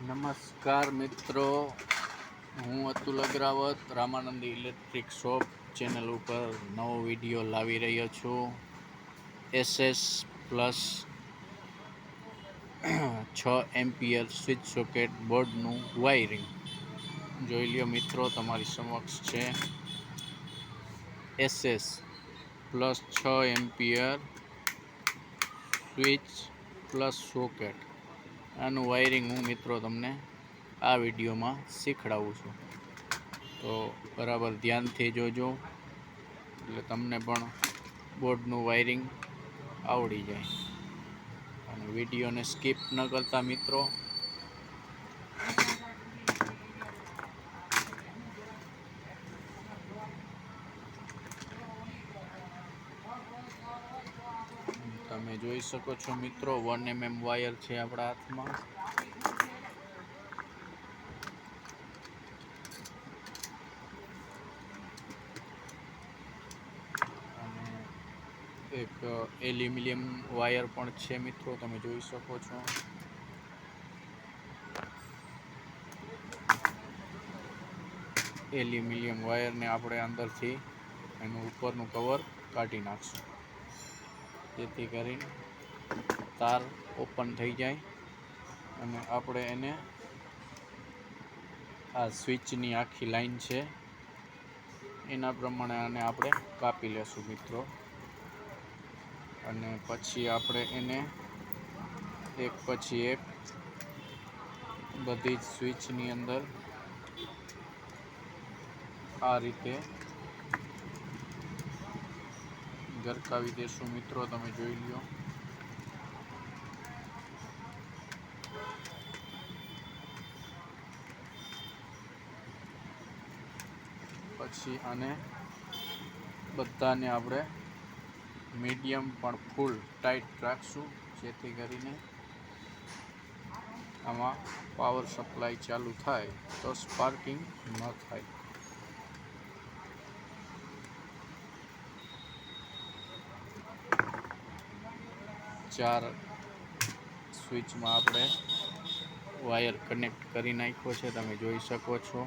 નમસ્કાર મિત્રો, હું Atul Agravat Ramanandi electric shop channel ઉપર નવો વિડીયો લાવી રહ્યો છું. SS plus 6 ampere switch socket બોર્ડનું વાયરિંગ જોઈ લ્યો મિત્રો, તમારી સમક્ષ છે SS plus 6 ampere switch plus socket. આનું વાયરિંગ હું મિત્રો તમને આ વિડીયોમાં શીખડાવું છું, તો બરાબર ધ્યાનથી જોજો એટલે તમને પણ બોર્ડનું વાયરિંગ આવડી જાય. અને વિડીયોને સ્કીપ ન કરતા મિત્રો તમે જોઈ શકો છો મિત્રો, 1 mm વાયર છે આપણા હાથમાં. અને એક એલ્યુમિનિયમ વાયર પણ છે મિત્રો, તમે જોઈ શકો છો. એલ્યુમિનિયમ વાયરને આપણે અંદરથી એનું ઉપરનું કવર કાઢી નાખશું, જેથી કરીને તાર ઓપન થઈ જાય અને આપણે એને આ સ્વિચની આખી લાઈન છે એના પ્રમાણે આને આપણે કાપી લેશું મિત્રો. અને પછી આપણે એને એક પછી એક બધી જ સ્વિચની અંદર આ રીતે ગરકાવી દેશું મિત્રો, તમે જોઈ લ્યો. પછી આને બધાને આપણે મીડિયમ પણ ફૂલ ટાઈટ રાખશું, જેથી કરીને આમાં પાવર સપ્લાય ચાલુ થાય તો સ્પાર્કિંગ ન થાય. ચાર સ્વિચમાં આપણે વાયર કનેક્ટ કરી નાખ્યો છે, તમે જોઈ શકો છો.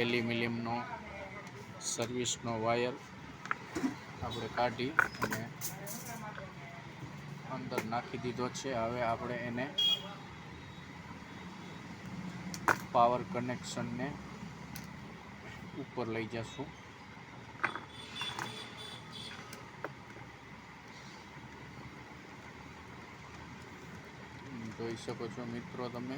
એલ્યુમિનિયમનો સર્વિસનો વાયર આપણે કાઢી અને અંદર નાખી દીધો છે. હવે આપણે એને પાવર કનેક્શનને ઉપર લઈ જશું. જોઈ શકો છો મિત્રો તમે.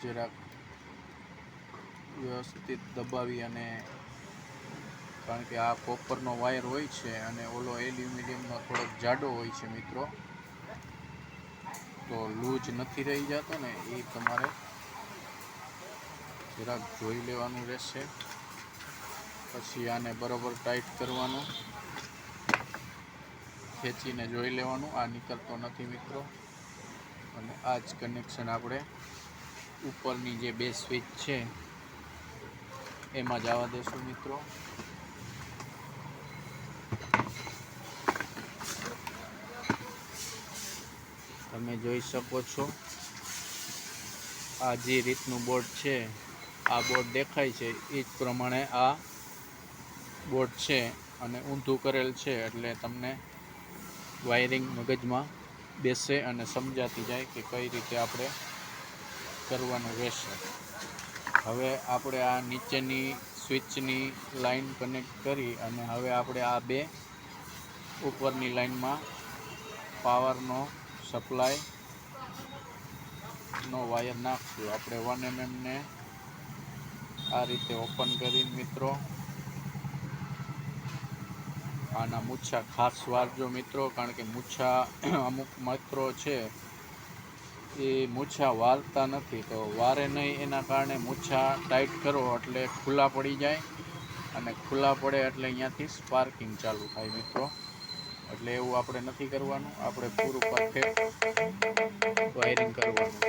જરાક વ્યવસ્થિત દબાવી, અને કારણ કે આ કોપરનો વાયર હોય છે અને ઓલો એલ્યુમિનિયમનો થોડોક જાડો હોય છે મિત્રો, તો લૂઝ નથી રહી જતો ને, એ તમારે જરાક જોઈ લેવાનું રહેશે. પછી આને બરોબર ટાઈટ કરવાનું, ખેંચીને જોઈ લેવાનું, આ નીકળતો નથી મિત્રો. અને આ જ કનેક્શન આપણે ઉપરની જે બે સ્વિચ છે એમાં જવા દેશું મિત્રો. તમે જોઈ શકો છો, આ જે રીતનું બોર્ડ છે, આ બોર્ડ દેખાય છે એ જ પ્રમાણે આ બોર્ડ છે, અને ઊંધું કરેલ છે એટલે તમને વાયરિંગ મગજમાં બેસે અને સમજાતી જાય કે કઈ રીતે આપણે કરવાનું રહેશે. હવે આપણે આ નીચેની સ્વિચની લાઈન કનેક્ટ કરી અને હવે આપણે આ બે ઉપરની લાઈનમાં પાવરનો સપ્લાયનો વાયર નાખશું. આપણે 1 mm ને આ રીતે ઓપન કરી મિત્રો. આના મૂછા ખાસ વારજો મિત્રો, કારણ કે મૂછા અમુક મિત્રો છે એ મૂછા વારતા નથી, તો વારે નહીં એના કારણે મૂછા ટાઈટ કરો એટલે ખુલ્લા પડી જાય, અને ખુલ્લા પડે એટલે અહીંયાથી સ્પાર્કિંગ ચાલુ થાય મિત્રો. એટલે એવું આપણે નથી કરવાનું, આપણે પૂરું પરફેક્ટ વાયરિંગ કરવાનું.